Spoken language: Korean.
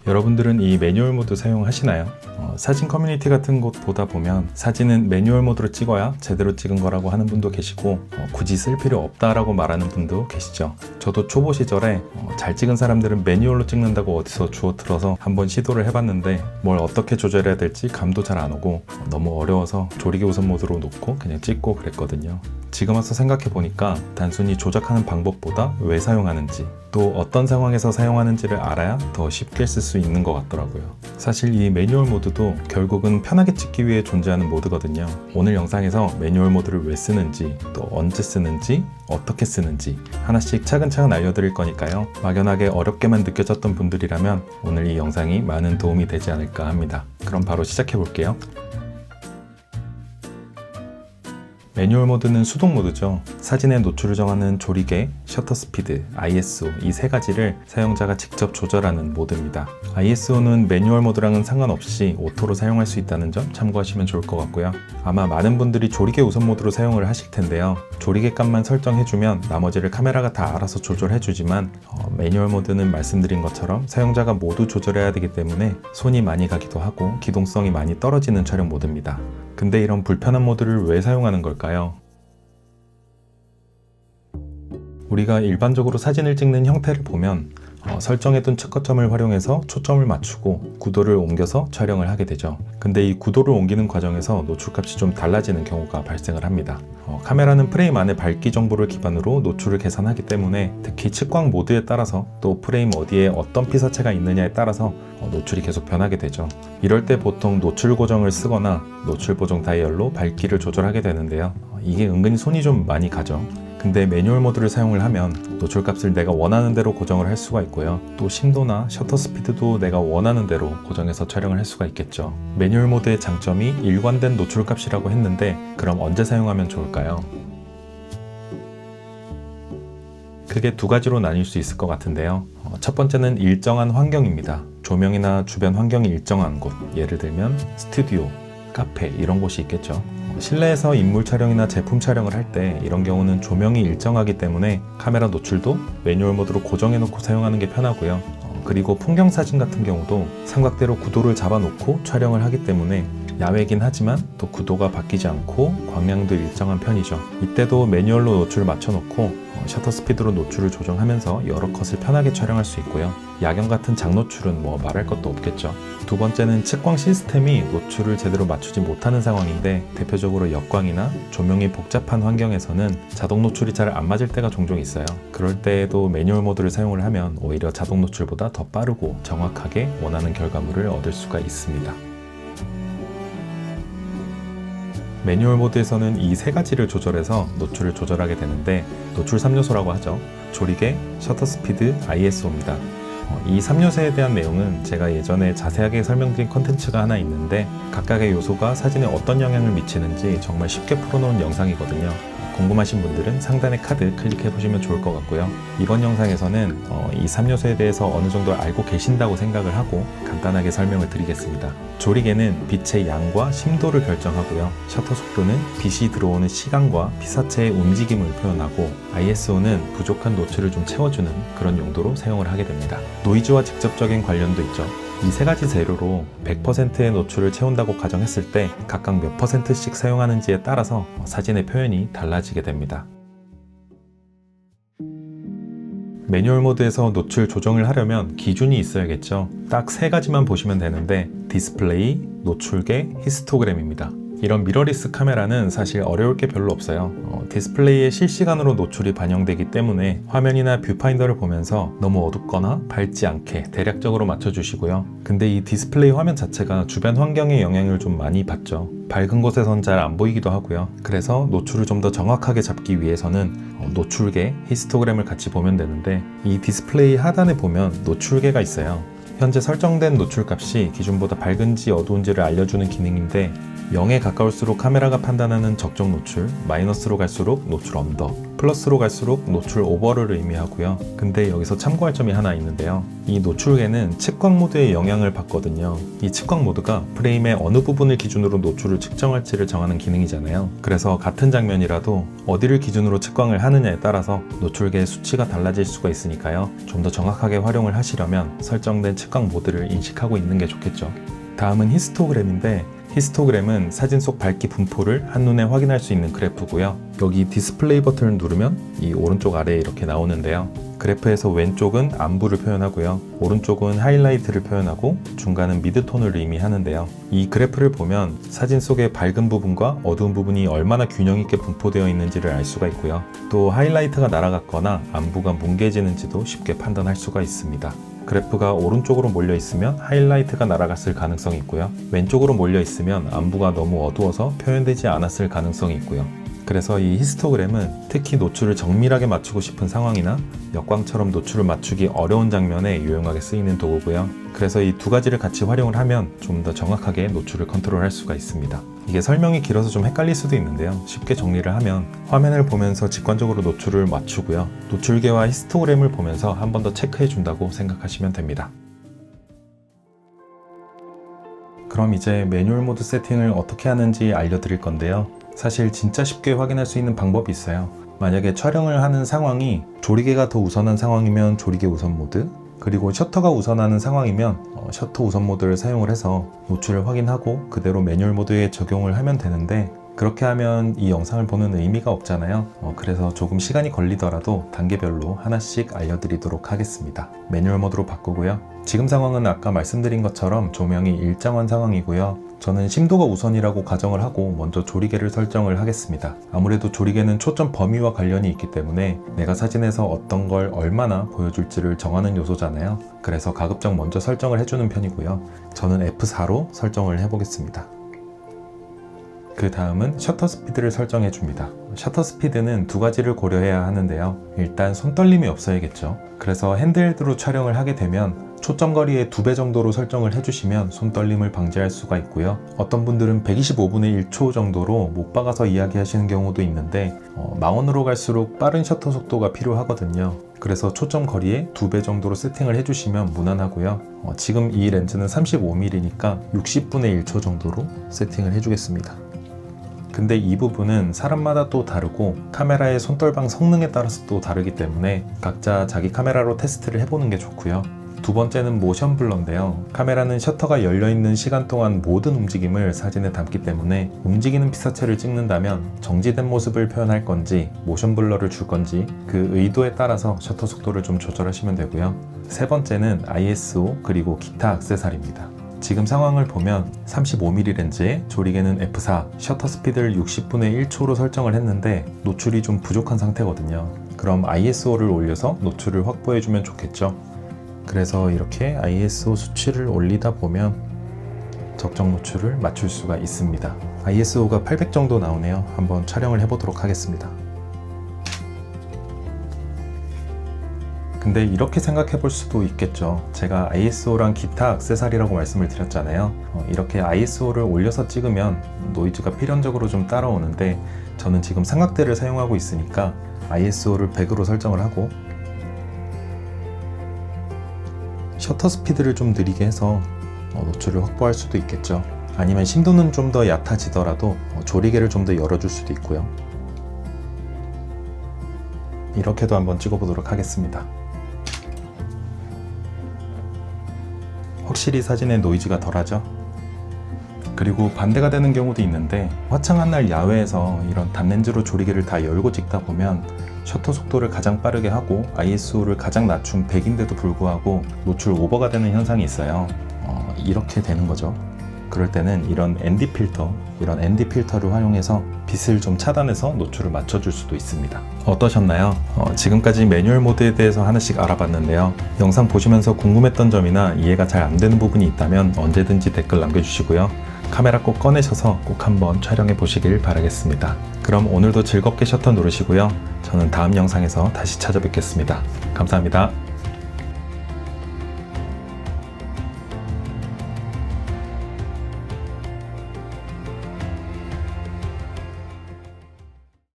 여러분들은 이 매뉴얼 모드 사용하시나요? 사진 커뮤니티 같은 곳 보다 보면 사진은 매뉴얼 모드로 찍어야 제대로 찍은 거라고 하는 분도 계시고 굳이 쓸 필요 없다라고 말하는 분도 계시죠. 저도 초보 시절에 잘 찍은 사람들은 매뉴얼로 찍는다고 어디서 주워 들어서 한번 시도를 해봤는데 뭘 어떻게 조절해야 될지 감도 잘 안 오고 너무 어려워서 조리개 우선 모드로 놓고 그냥 찍고 그랬거든요. 지금 와서 생각해 보니까 단순히 조작하는 방법보다 왜 사용하는지 또 어떤 상황에서 사용하는지를 알아야 더 쉽게 쓸 수 있는 것 같더라고요. 사실 이 매뉴얼 모드도 결국은 편하게 찍기 위해 존재하는 모드거든요. 오늘 영상에서 매뉴얼 모드를 왜 쓰는지 또 언제 쓰는지 어떻게 쓰는지 하나씩 차근차근 알려드릴 거니까요. 막연하게 어렵게만 느껴졌던 분들이라면 오늘 이 영상이 많은 도움이 되지 않을까 합니다. 그럼 바로 시작해 볼게요. 매뉴얼 모드는 수동 모드죠. 사진의 노출을 정하는 조리개, 셔터 스피드, ISO 이 세 가지를 사용자가 직접 조절하는 모드입니다. ISO는 매뉴얼 모드랑은 상관없이 오토로 사용할 수 있다는 점 참고하시면 좋을 것 같고요. 아마 많은 분들이 조리개 우선 모드로 사용을 하실 텐데요. 조리개 값만 설정해주면 나머지를 카메라가 다 알아서 조절해주지만 매뉴얼 모드는 말씀드린 것처럼 사용자가 모두 조절해야 되기 때문에 손이 많이 가기도 하고 기동성이 많이 떨어지는 촬영 모드입니다. 근데 이런 불편한 모드를 왜 사용하는 걸까요? 우리가 일반적으로 사진을 찍는 형태를 보면 설정해둔 측거점을 활용해서 초점을 맞추고 구도를 옮겨서 촬영을 하게 되죠. 근데 이 구도를 옮기는 과정에서 노출값이 좀 달라지는 경우가 발생을 합니다. 카메라는 프레임 안의 밝기 정보를 기반으로 노출을 계산하기 때문에 특히 측광 모드에 따라서 또 프레임 어디에 어떤 피사체가 있느냐에 따라서 노출이 계속 변하게 되죠. 이럴 때 보통 노출 고정을 쓰거나 노출 보정 다이얼로 밝기를 조절하게 되는데요. 이게 은근히 손이 좀 많이 가죠. 근데 매뉴얼 모드를 사용을 하면 노출값을 내가 원하는 대로 고정을 할 수가 있고요. 또 심도나 셔터 스피드도 내가 원하는 대로 고정해서 촬영을 할 수가 있겠죠. 매뉴얼 모드의 장점이 일관된 노출값이라고 했는데 그럼 언제 사용하면 좋을까요? 크게 두 가지로 나뉠 수 있을 것 같은데요. 첫 번째는 일정한 환경입니다. 조명이나 주변 환경이 일정한 곳, 예를 들면 스튜디오, 카페 이런 곳이 있겠죠. 실내에서 인물 촬영이나 제품 촬영을 할 때 이런 경우는 조명이 일정하기 때문에 카메라 노출도 매뉴얼 모드로 고정해 놓고 사용하는 게 편하고요. 그리고 풍경 사진 같은 경우도 삼각대로 구도를 잡아 놓고 촬영을 하기 때문에 야외긴 하지만 또 구도가 바뀌지 않고 광량도 일정한 편이죠. 이때도 매뉴얼로 노출을 맞춰 놓고 셔터 스피드로 노출을 조정하면서 여러 컷을 편하게 촬영할 수 있고요. 야경 같은 장노출은 뭐 말할 것도 없겠죠. 두 번째는 측광 시스템이 노출을 제대로 맞추지 못하는 상황인데 대표적으로 역광이나 조명이 복잡한 환경에서는 자동 노출이 잘 안 맞을 때가 종종 있어요. 그럴 때에도 매뉴얼 모드를 사용을 하면 오히려 자동 노출보다 더 빠르고 정확하게 원하는 결과물을 얻을 수가 있습니다. 매뉴얼 모드에서는 이 세 가지를 조절해서 노출을 조절하게 되는데 노출 3요소라고 하죠. 조리개, 셔터 스피드, ISO입니다. 이 3요소에 대한 내용은 제가 예전에 자세하게 설명드린 컨텐츠가 하나 있는데 각각의 요소가 사진에 어떤 영향을 미치는지 정말 쉽게 풀어놓은 영상이거든요. 궁금하신 분들은 상단의 카드 클릭해 보시면 좋을 것 같고요. 이번 영상에서는 이 3요소에 대해서 어느 정도 알고 계신다고 생각을 하고 간단하게 설명을 드리겠습니다. 조리개는 빛의 양과 심도를 결정하고요. 셔터 속도는 빛이 들어오는 시간과 피사체의 움직임을 표현하고 ISO는 부족한 노출을 좀 채워주는 그런 용도로 사용을 하게 됩니다. 노이즈와 직접적인 관련도 있죠. 이 세 가지 재료로 100%의 노출을 채운다고 가정했을 때 각각 몇 %씩 사용하는지에 따라서 사진의 표현이 달라지게 됩니다. 매뉴얼 모드에서 노출 조정을 하려면 기준이 있어야겠죠. 딱 세 가지만 보시면 되는데 디스플레이, 노출계, 히스토그램입니다. 이런 미러리스 카메라는 사실 어려울 게 별로 없어요. 디스플레이에 실시간으로 노출이 반영되기 때문에 화면이나 뷰파인더를 보면서 너무 어둡거나 밝지 않게 대략적으로 맞춰주시고요. 근데 이 디스플레이 화면 자체가 주변 환경에 영향을 좀 많이 받죠. 밝은 곳에선 잘 안 보이기도 하고요. 그래서 노출을 좀 더 정확하게 잡기 위해서는 노출계, 히스토그램을 같이 보면 되는데 이 디스플레이 하단에 보면 노출계가 있어요. 현재 설정된 노출값이 기준보다 밝은지 어두운지를 알려주는 기능인데 0에 가까울수록 카메라가 판단하는 적정 노출, 마이너스로 갈수록 노출 언더, 플러스로 갈수록 노출 오버를 의미하고요. 근데 여기서 참고할 점이 하나 있는데요. 이 노출계는 측광 모드의 영향을 받거든요. 이 측광 모드가 프레임의 어느 부분을 기준으로 노출을 측정할지를 정하는 기능이잖아요. 그래서 같은 장면이라도 어디를 기준으로 측광을 하느냐에 따라서 노출계의 수치가 달라질 수가 있으니까요. 좀 더 정확하게 활용을 하시려면 설정된 측광 모드를 인식하고 있는 게 좋겠죠. 다음은 히스토그램인데, 히스토그램은 사진 속 밝기 분포를 한눈에 확인할 수 있는 그래프고요. 여기 디스플레이 버튼을 누르면 이 오른쪽 아래에 이렇게 나오는데요. 그래프에서 왼쪽은 안부를 표현하고요. 오른쪽은 하이라이트를 표현하고 중간은 미드톤을 의미하는데요. 이 그래프를 보면 사진 속의 밝은 부분과 어두운 부분이 얼마나 균형 있게 분포되어 있는지를 알 수가 있고요. 또 하이라이트가 날아갔거나 안부가 뭉개지는지도 쉽게 판단할 수가 있습니다. 그래프가 오른쪽으로 몰려 있으면 하이라이트가 날아갔을 가능성이 있고요. 왼쪽으로 몰려 있으면 안부가 너무 어두워서 표현되지 않았을 가능성이 있고요. 그래서 이 히스토그램은 특히 노출을 정밀하게 맞추고 싶은 상황이나 역광처럼 노출을 맞추기 어려운 장면에 유용하게 쓰이는 도구고요. 그래서 이 두 가지를 같이 활용을 하면 좀 더 정확하게 노출을 컨트롤할 수가 있습니다. 이게 설명이 길어서 좀 헷갈릴 수도 있는데요. 쉽게 정리를 하면 화면을 보면서 직관적으로 노출을 맞추고요. 노출계와 히스토그램을 보면서 한 번 더 체크해 준다고 생각하시면 됩니다. 그럼 이제 매뉴얼 모드 세팅을 어떻게 하는지 알려드릴 건데요. 사실 진짜 쉽게 확인할 수 있는 방법이 있어요. 만약에 촬영을 하는 상황이 조리개가 더 우선한 상황이면 조리개 우선 모드, 그리고 셔터가 우선하는 상황이면 셔터 우선 모드를 사용을 해서 노출을 확인하고 그대로 매뉴얼 모드에 적용을 하면 되는데, 그렇게 하면 이 영상을 보는 의미가 없잖아요. 그래서 조금 시간이 걸리더라도 단계별로 하나씩 알려드리도록 하겠습니다. 매뉴얼 모드로 바꾸고요. 지금 상황은 아까 말씀드린 것처럼 조명이 일정한 상황이고요. 저는 심도가 우선이라고 가정을 하고 먼저 조리개를 설정을 하겠습니다. 아무래도 조리개는 초점 범위와 관련이 있기 때문에 내가 사진에서 어떤 걸 얼마나 보여줄지를 정하는 요소잖아요. 그래서 가급적 먼저 설정을 해주는 편이고요. 저는 F4로 설정을 해보겠습니다. 그 다음은 셔터 스피드를 설정해 줍니다. 셔터 스피드는 두 가지를 고려해야 하는데요. 일단 손떨림이 없어야겠죠. 그래서 핸드헬드로 촬영을 하게 되면 초점거리의 2배 정도로 설정을 해주시면 손떨림을 방지할 수가 있고요. 어떤 분들은 125분의 1초 정도로 못 박아서 이야기하시는 경우도 있는데 망원으로 갈수록 빠른 셔터 속도가 필요하거든요. 그래서 초점거리의 2배 정도로 세팅을 해주시면 무난하고요. 지금 이 렌즈는 35mm니까 60분의 1초 정도로 세팅을 해주겠습니다. 근데 이 부분은 사람마다 또 다르고 카메라의 손떨방 성능에 따라서 또 다르기 때문에 각자 자기 카메라로 테스트를 해보는 게 좋고요. 두 번째는 모션 블러인데요. 카메라는 셔터가 열려있는 시간 동안 모든 움직임을 사진에 담기 때문에 움직이는 피사체를 찍는다면 정지된 모습을 표현할 건지 모션 블러를 줄 건지 그 의도에 따라서 셔터 속도를 좀 조절하시면 되고요. 세 번째는 ISO 그리고 기타 액세서리입니다. 지금 상황을 보면 35mm 렌즈에 조리개는 F4, 셔터 스피드를 60분의 1초로 설정을 했는데 노출이 좀 부족한 상태거든요. 그럼 ISO를 올려서 노출을 확보해주면 좋겠죠. 그래서 이렇게 ISO 수치를 올리다 보면 적정 노출을 맞출 수가 있습니다. ISO가 800 정도 나오네요. 한번 촬영을 해보도록 하겠습니다. 근데 이렇게 생각해 볼 수도 있겠죠. 제가 ISO랑 기타 액세서리라고 말씀을 드렸잖아요. 이렇게 ISO를 올려서 찍으면 노이즈가 필연적으로 좀 따라오는데 저는 지금 삼각대를 사용하고 있으니까 ISO를 100으로 설정을 하고 셔터 스피드를 좀 느리게 해서 노출을 확보할 수도 있겠죠. 아니면 심도는 좀 더 얕아지더라도 조리개를 좀 더 열어줄 수도 있고요. 이렇게도 한번 찍어보도록 하겠습니다. 확실히 사진의 노이즈가 덜하죠? 그리고 반대가 되는 경우도 있는데 화창한 날 야외에서 이런 단렌즈로 조리개를 다 열고 찍다 보면 셔터 속도를 가장 빠르게 하고 ISO를 가장 낮춘 100인데도 불구하고 노출 오버가 되는 현상이 있어요. 이렇게 되는 거죠. 그럴 때는 이런 ND 필터를 활용해서 빛을 좀 차단해서 노출을 맞춰줄 수도 있습니다. 어떠셨나요? 지금까지 매뉴얼 모드에 대해서 하나씩 알아봤는데요. 영상 보시면서 궁금했던 점이나 이해가 잘 안 되는 부분이 있다면 언제든지 댓글 남겨주시고요. 카메라 꼭 꺼내셔서 꼭 한번 촬영해 보시길 바라겠습니다. 그럼 오늘도 즐겁게 셔터 누르시고요. 저는 다음 영상에서 다시 찾아뵙겠습니다. 감사합니다.